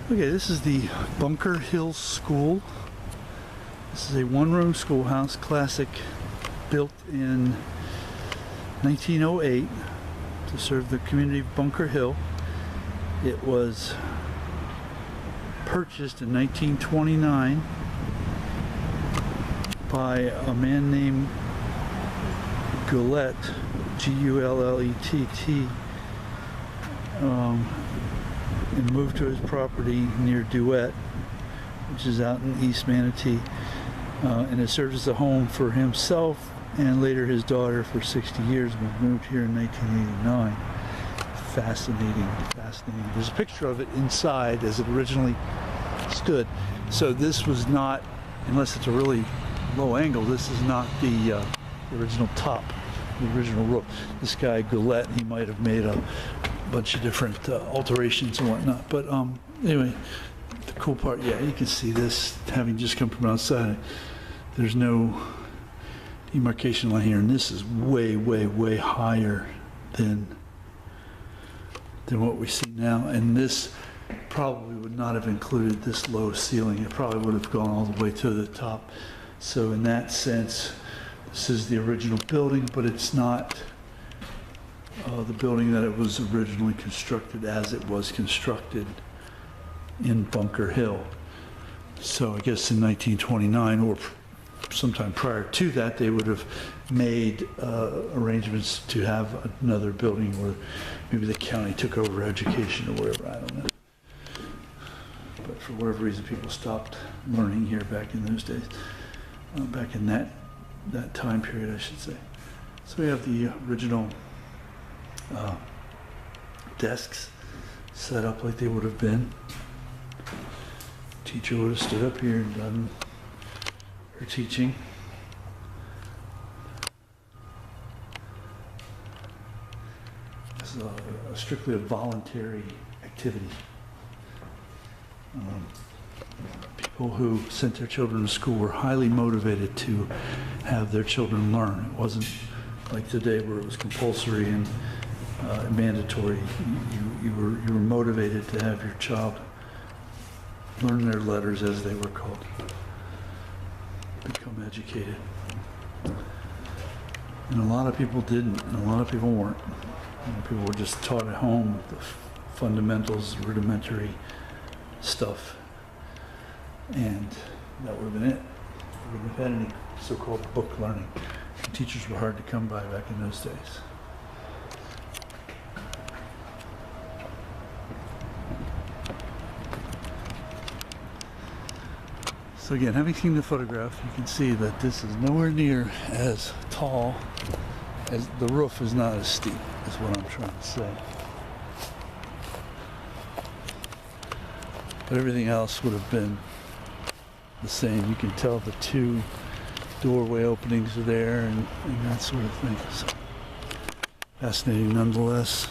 Okay, this is the Bunker Hill School. This is a one-room schoolhouse, classic, built in 1908 to serve the community of Bunker Hill. It was purchased in 1929 by a man named Gullet, G-U-L-L-E-T-T, and moved to his property near Duet, which is out in East Manatee, and it served as a home for himself and later his daughter for 60 years. We moved here in 1989. Fascinating. There's a picture of it inside as it originally stood. So this was not, unless it's a really low angle, this is not the original top, the original roof. This guy Gullet, he might have made a bunch of different alterations and whatnot. But anyway, the cool part, yeah, you can see this having just come from outside. There's no demarcation line here, and this is way higher than what we see now. And this probably would not have included this low ceiling. It probably would have gone all the way to the top. So in that sense, this is the original building, but it's not the building that it was originally constructed as it was constructed in Bunker Hill. So I guess in 1929 or sometime prior to that, they would have made arrangements to have another building, or maybe the county took over education or whatever, I don't know. But for whatever reason, people stopped learning here back in those days, back in that time period, I should say. So we have the original desks set up like they would have been. Teacher would have stood up here and done her teaching. This is strictly a voluntary activity. People who sent their children to school were highly motivated to have their children learn. It wasn't like today where it was compulsory and mandatory. You were motivated to have your child learn their letters, as they were called, become educated. And a lot of people didn't, and a lot of people weren't. People were just taught at home the fundamentals, rudimentary stuff, and that would have been it. We wouldn't have had any so-called book learning. Teachers were hard to come by back in those days. So again, having seen the photograph, you can see that this is nowhere near as tall, as the roof is not as steep, is what I'm trying to say. But everything else would have been the same. You can tell the two doorway openings are there and that sort of thing. So fascinating nonetheless.